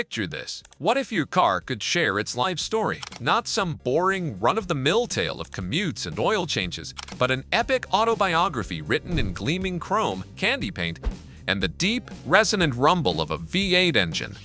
Picture this. What if your car could share its life story? Not some boring, run-of-the-mill tale of commutes and oil changes, but an epic autobiography written in gleaming chrome, candy paint, and the deep, resonant rumble of a V8 engine.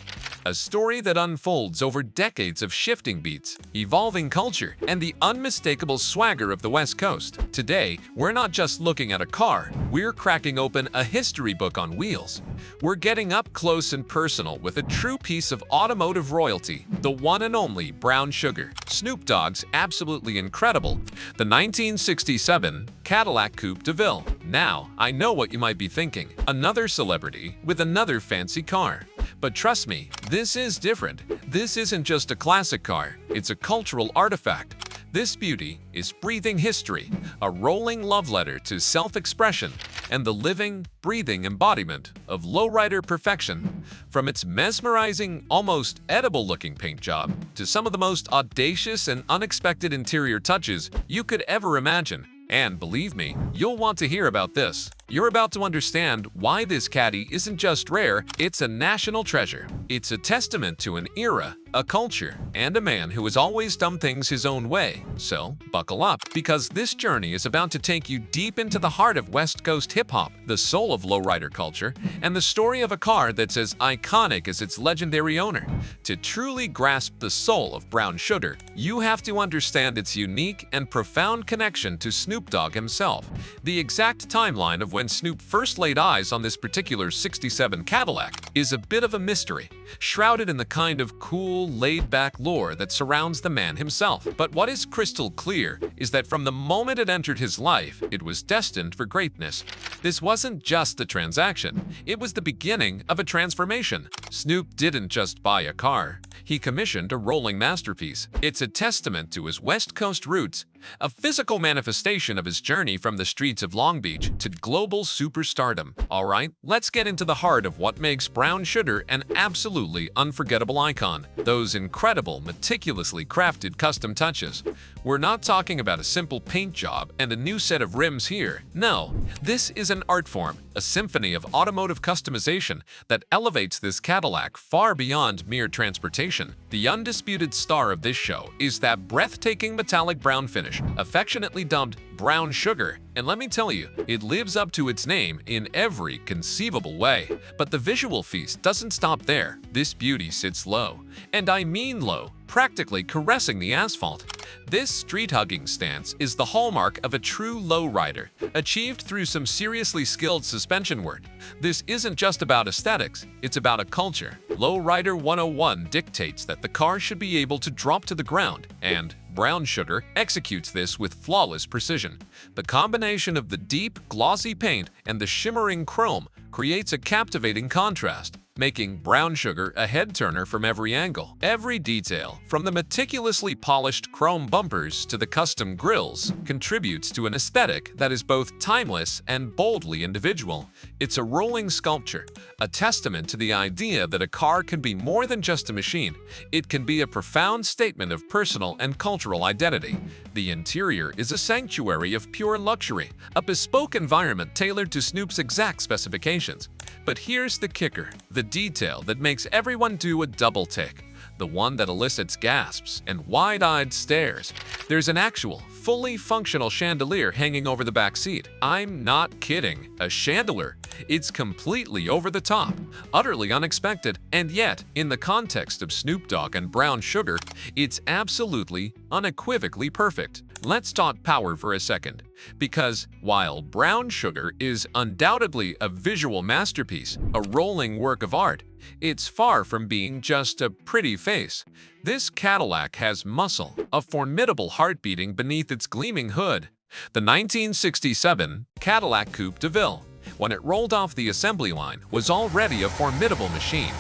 A story that unfolds over decades of shifting beats, evolving culture, and the unmistakable swagger of the West Coast. Today, we're not just looking at a car, we're cracking open a history book on wheels. We're getting up close and personal with a true piece of automotive royalty, the one and only Brown Sugar. Snoop Dogg's absolutely incredible, the 1967 Cadillac Coupe DeVille. Now, I know what you might be thinking, another celebrity with another fancy car. But trust me, this is different. This isn't just a classic car, it's a cultural artifact. This beauty is breathing history, a rolling love letter to self-expression, and the living, breathing embodiment of lowrider perfection. From its mesmerizing, almost edible-looking paint job to some of the most audacious and unexpected interior touches you could ever imagine. And believe me, you'll want to hear about this. You're about to understand why this caddy isn't just rare, it's a national treasure. It's a testament to an era, a culture, and a man who has always done things his own way. So, buckle up, because this journey is about to take you deep into the heart of West Coast hip-hop, the soul of lowrider culture, and the story of a car that's as iconic as its legendary owner. To truly grasp the soul of Brown Sugar, you have to understand its unique and profound connection to Snoop Dogg himself. The exact timeline of when Snoop first laid eyes on this particular '67 Cadillac is a bit of a mystery, shrouded in the kind of cool, laid-back lore that surrounds the man himself. But what is crystal clear is that from the moment it entered his life, it was destined for greatness. This wasn't just a transaction, it was the beginning of a transformation. Snoop didn't just buy a car, he commissioned a rolling masterpiece. It's a testament to his West Coast roots, a physical manifestation of his journey from the streets of Long Beach to global superstardom. Alright, let's get into the heart of what makes Brown Sugar an absolutely unforgettable icon. Those incredible, meticulously crafted custom touches. We're not talking about a simple paint job and a new set of rims here. No, this is an art form, a symphony of automotive customization that elevates this Cadillac far beyond mere transportation. The undisputed star of this show is that breathtaking metallic brown finish, affectionately dubbed Brown Sugar, and let me tell you, it lives up to its name in every conceivable way. But the visual feast doesn't stop there. This beauty sits low, and I mean low, practically caressing the asphalt. This street-hugging stance is the hallmark of a true lowrider, achieved through some seriously skilled suspension work. This isn't just about aesthetics, it's about a culture. Lowrider 101 dictates that the car should be able to drop to the ground, and Brown Sugar executes this with flawless precision. The combination of the deep, glossy paint and the shimmering chrome creates a captivating contrast, making Brown Sugar a head-turner from every angle. Every detail, from the meticulously polished chrome bumpers to the custom grills, contributes to an aesthetic that is both timeless and boldly individual. It's a rolling sculpture, a testament to the idea that a car can be more than just a machine. It can be a profound statement of personal and cultural identity. The interior is a sanctuary of pure luxury, a bespoke environment tailored to Snoop's exact specifications. But here's the kicker, the detail that makes everyone do a double take, the one that elicits gasps and wide-eyed stares. There's an actual, fully functional chandelier hanging over the back seat. I'm not kidding, a chandelier. It's completely over the top, utterly unexpected, and yet, in the context of Snoop Dogg and Brown Sugar, it's absolutely, unequivocally perfect. Let's talk power for a second, because while Brown Sugar is undoubtedly a visual masterpiece, a rolling work of art, it's far from being just a pretty face. This Cadillac has muscle, a formidable heart beating beneath its gleaming hood. The 1967 Cadillac Coupe DeVille, when it rolled off the assembly line, was already a formidable machine.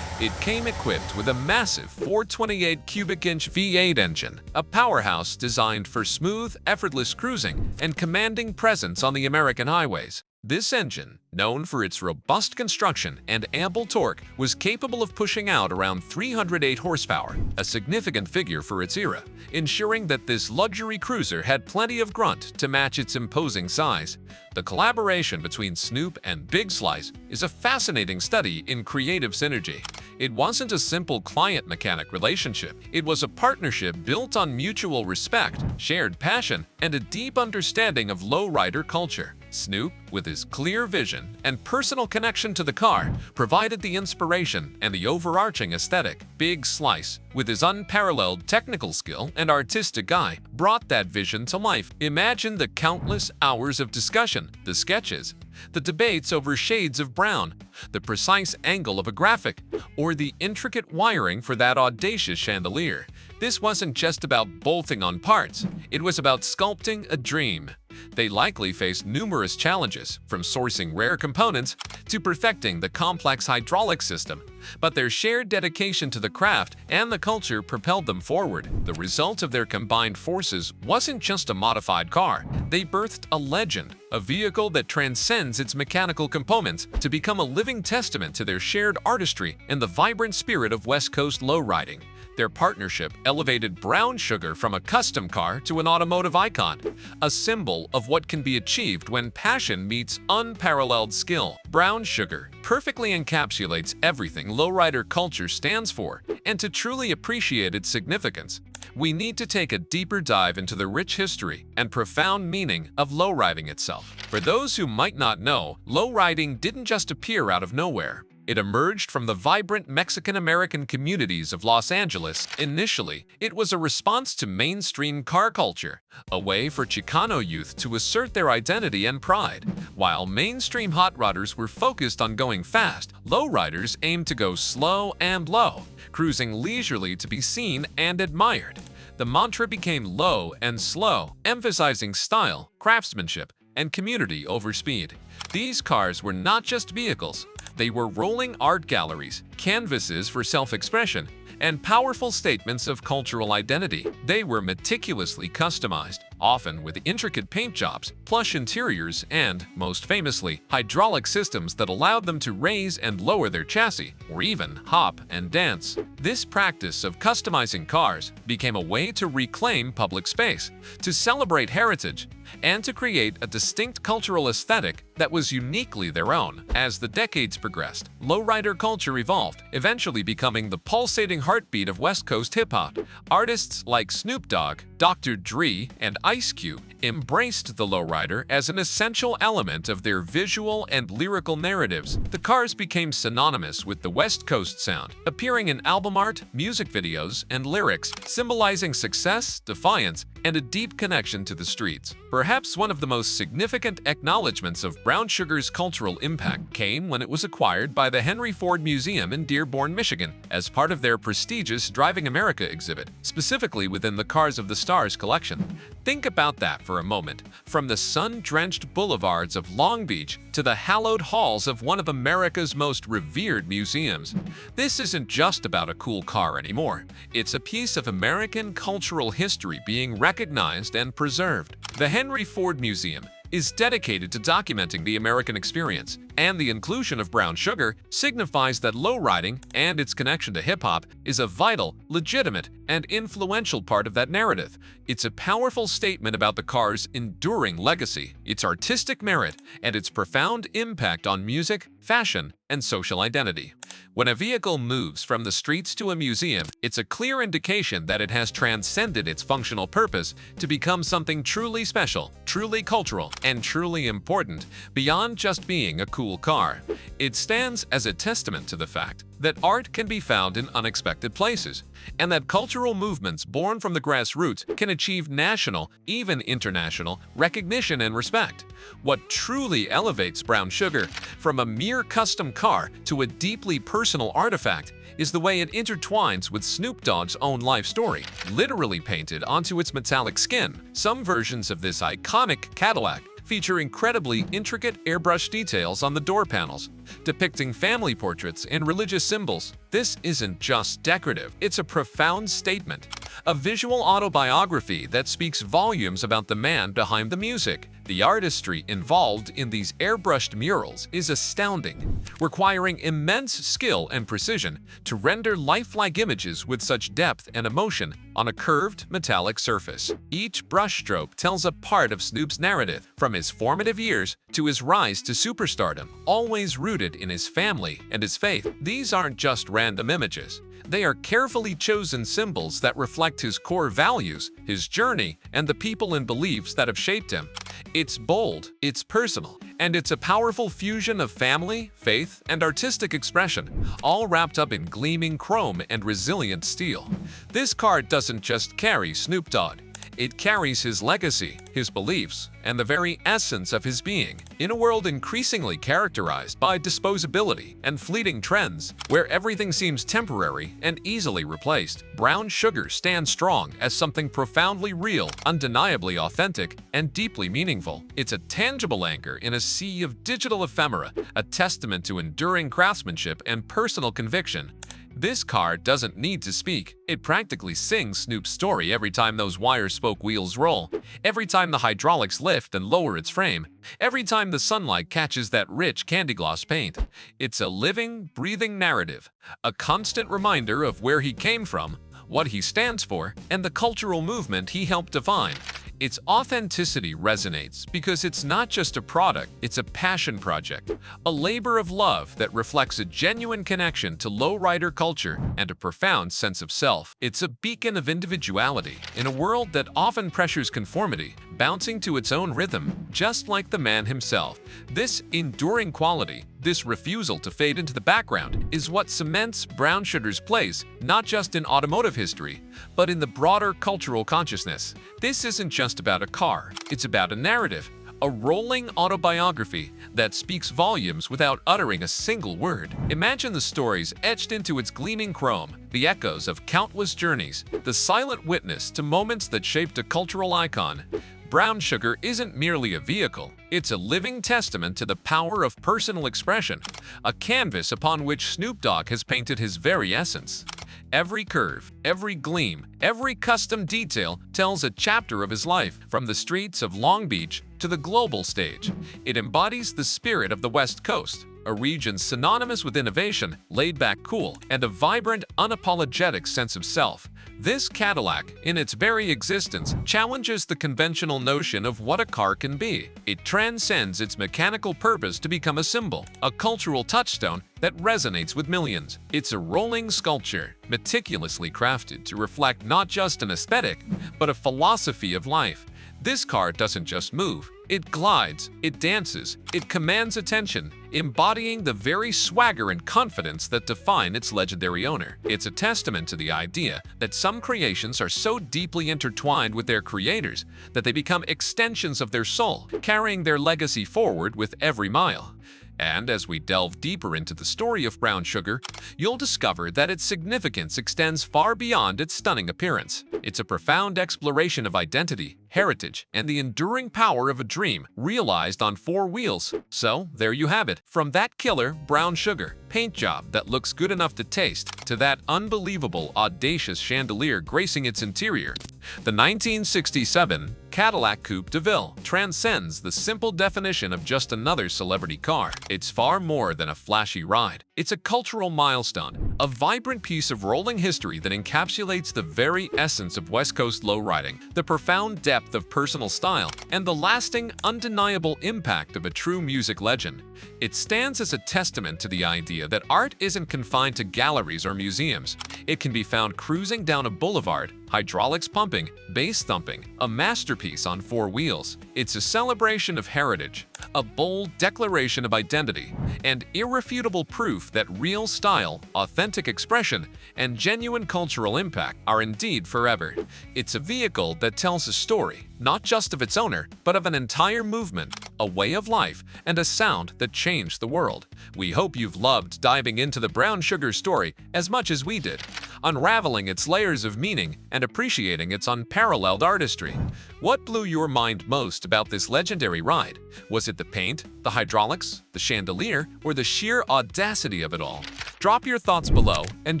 It came equipped with a massive 428 cubic inch V8 engine, a powerhouse designed for smooth, effortless cruising and commanding presence on the American highways. This engine, known for its robust construction and ample torque, was capable of pushing out around 308 horsepower, a significant figure for its era, ensuring that this luxury cruiser had plenty of grunt to match its imposing size. The collaboration between Snoop and Big Slice is a fascinating study in creative synergy. It wasn't a simple client-mechanic relationship. It was a partnership built on mutual respect, shared passion, and a deep understanding of lowrider culture. Snoop, with his clear vision and personal connection to the car, provided the inspiration and the overarching aesthetic. Big Slice, with his unparalleled technical skill and artistic eye, brought that vision to life. Imagine the countless hours of discussion, the sketches, the debates over shades of brown, the precise angle of a graphic, or the intricate wiring for that audacious chandelier. This wasn't just about bolting on parts, it was about sculpting a dream. They likely faced numerous challenges, from sourcing rare components to perfecting the complex hydraulic system, but their shared dedication to the craft and the culture propelled them forward. The result of their combined forces wasn't just a modified car. They birthed a legend, a vehicle that transcends its mechanical components to become a living testament to their shared artistry and the vibrant spirit of West Coast lowriding. Their partnership elevated brown sugar from a custom car to an automotive icon, a symbol of what can be achieved when passion meets unparalleled skill. Brown sugar perfectly encapsulates everything lowrider culture stands for, and to truly appreciate its significance, we need to take a deeper dive into the rich history and profound meaning of lowriding itself. For those who might not know, lowriding didn't just appear out of nowhere. It emerged from the vibrant Mexican-American communities of Los Angeles. Initially, it was a response to mainstream car culture, a way for Chicano youth to assert their identity and pride. While mainstream hot rodders were focused on going fast, lowriders aimed to go slow and low, cruising leisurely to be seen and admired. The mantra became low and slow, emphasizing style, craftsmanship, and community over speed. These cars were not just vehicles. They were rolling art galleries, canvases for self-expression, and powerful statements of cultural identity. They were meticulously customized, often with intricate paint jobs, plush interiors, and, most famously, hydraulic systems that allowed them to raise and lower their chassis, or even hop and dance. This practice of customizing cars became a way to reclaim public space, to celebrate heritage, and to create a distinct cultural aesthetic that was uniquely their own. As the decades progressed, lowrider culture evolved, eventually becoming the pulsating heartbeat of West Coast hip-hop. Artists like Snoop Dogg, Dr. Dree, and Ice Cube embraced the lowrider as an essential element of their visual and lyrical narratives. The cars became synonymous with the West Coast sound, appearing in album art, music videos, and lyrics, symbolizing success, defiance, and a deep connection to the streets. Perhaps one of the most significant acknowledgments of brown sugar's cultural impact came when it was acquired by the Henry Ford Museum in Dearborn, Michigan, as part of their prestigious Driving America exhibit, specifically within the Cars of the Stars collection. Think about that for a moment. From the sun-drenched boulevards of Long Beach to the hallowed halls of one of America's most revered museums, this isn't just about a cool car anymore. It's a piece of American cultural history being recognized and preserved. The Henry Ford Museum is dedicated to documenting the American experience, and the inclusion of brown sugar signifies that lowriding and its connection to hip-hop is a vital, legitimate, and influential part of that narrative. It's a powerful statement about the car's enduring legacy, its artistic merit, and its profound impact on music, fashion, and social identity. When a vehicle moves from the streets to a museum, it's a clear indication that it has transcended its functional purpose to become something truly special, truly cultural, and truly important beyond just being a cool car. It stands as a testament to the fact that art can be found in unexpected places, and that cultural movements born from the grassroots can achieve national, even international, recognition and respect. What truly elevates brown sugar from a mere custom car to a deeply personal artifact is the way it intertwines with Snoop Dogg's own life story, literally painted onto its metallic skin. Some versions of this iconic Cadillac feature incredibly intricate airbrush details on the door panels, depicting family portraits and religious symbols. This isn't just decorative, it's a profound statement, a visual autobiography that speaks volumes about the man behind the music. The artistry involved in these airbrushed murals is astounding, requiring immense skill and precision to render lifelike images with such depth and emotion on a curved, metallic surface. Each brushstroke tells a part of Snoop's narrative, from his formative years to his rise to superstardom, always rooted in his family and his faith. These aren't just random images. They are carefully chosen symbols that reflect his core values, his journey, and the people and beliefs that have shaped him. It's bold, it's personal, and it's a powerful fusion of family, faith, and artistic expression, all wrapped up in gleaming chrome and resilient steel. This card doesn't just carry Snoop Dogg. It carries his legacy, his beliefs, and the very essence of his being. In a world increasingly characterized by disposability and fleeting trends, where everything seems temporary and easily replaced, brown sugar stands strong as something profoundly real, undeniably authentic, and deeply meaningful. It's a tangible anchor in a sea of digital ephemera, a testament to enduring craftsmanship and personal conviction. This card doesn't need to speak. It practically sings Snoop's story every time those wire-spoke wheels roll, every time the hydraulics lift and lower its frame, every time the sunlight catches that rich candy gloss paint. It's a living, breathing narrative, a constant reminder of where he came from, what he stands for, and the cultural movement he helped define. Its authenticity resonates because it's not just a product, it's a passion project, a labor of love that reflects a genuine connection to lowrider culture and a profound sense of self. It's a beacon of individuality in a world that often pressures conformity, bouncing to its own rhythm, just like the man himself. This enduring quality, this refusal to fade into the background, is what cements brown sugar's place not just in automotive history, but in the broader cultural consciousness. This isn't just about a car, it's about a narrative, a rolling autobiography that speaks volumes without uttering a single word. Imagine the stories etched into its gleaming chrome, the echoes of countless journeys, the silent witness to moments that shaped a cultural icon. Brown sugar isn't merely a vehicle, it's a living testament to the power of personal expression, a canvas upon which Snoop Dogg has painted his very essence. Every curve, every gleam, every custom detail tells a chapter of his life, from the streets of Long Beach to the global stage. It embodies the spirit of the West Coast, a region synonymous with innovation, laid-back cool, and a vibrant, unapologetic sense of self. This Cadillac, in its very existence, challenges the conventional notion of what a car can be. It transcends its mechanical purpose to become a symbol, a cultural touchstone that resonates with millions. It's a rolling sculpture, meticulously crafted to reflect not just an aesthetic, but a philosophy of life. This car doesn't just move, it glides, it dances, it commands attention, embodying the very swagger and confidence that define its legendary owner. It's a testament to the idea that some creations are so deeply intertwined with their creators that they become extensions of their soul, carrying their legacy forward with every mile. And as we delve deeper into the story of brown sugar, you'll discover that its significance extends far beyond its stunning appearance. It's a profound exploration of identity, heritage, and the enduring power of a dream realized on four wheels. So, there you have it. From that killer brown sugar paint job that looks good enough to taste, to that unbelievable audacious chandelier gracing its interior, the 1967 Cadillac Coupe DeVille transcends the simple definition of just another celebrity car. It's far more than a flashy ride. It's a cultural milestone, a vibrant piece of rolling history that encapsulates the very essence of West Coast lowriding, the profound depth of personal style, and the lasting, undeniable impact of a true music legend. It stands as a testament to the idea that art isn't confined to galleries or museums. It can be found cruising down a boulevard, hydraulics pumping, bass thumping, a masterpiece on four wheels. It's a celebration of heritage, a bold declaration of identity, and irrefutable proof that real style, authentic expression, and genuine cultural impact are indeed forever. It's a vehicle that tells a story, not just of its owner, but of an entire movement, a way of life, and a sound that changed the world. We hope you've loved diving into the brown sugar story as much as we did, unraveling its layers of meaning and appreciating its unparalleled artistry. What blew your mind most about this legendary ride? Was it the paint, the hydraulics, the chandelier, or the sheer audacity of it all? Drop your thoughts below and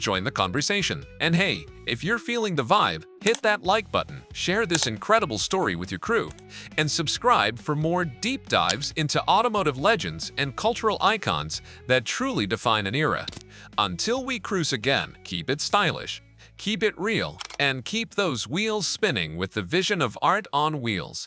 join the conversation. And hey, If you're feeling the vibe, hit that like button, share this incredible story with your crew, and subscribe for more deep dives into automotive legends and cultural icons that truly define an era. Until we cruise again, keep it stylish, keep it real, and keep those wheels spinning with the vision of art on wheels.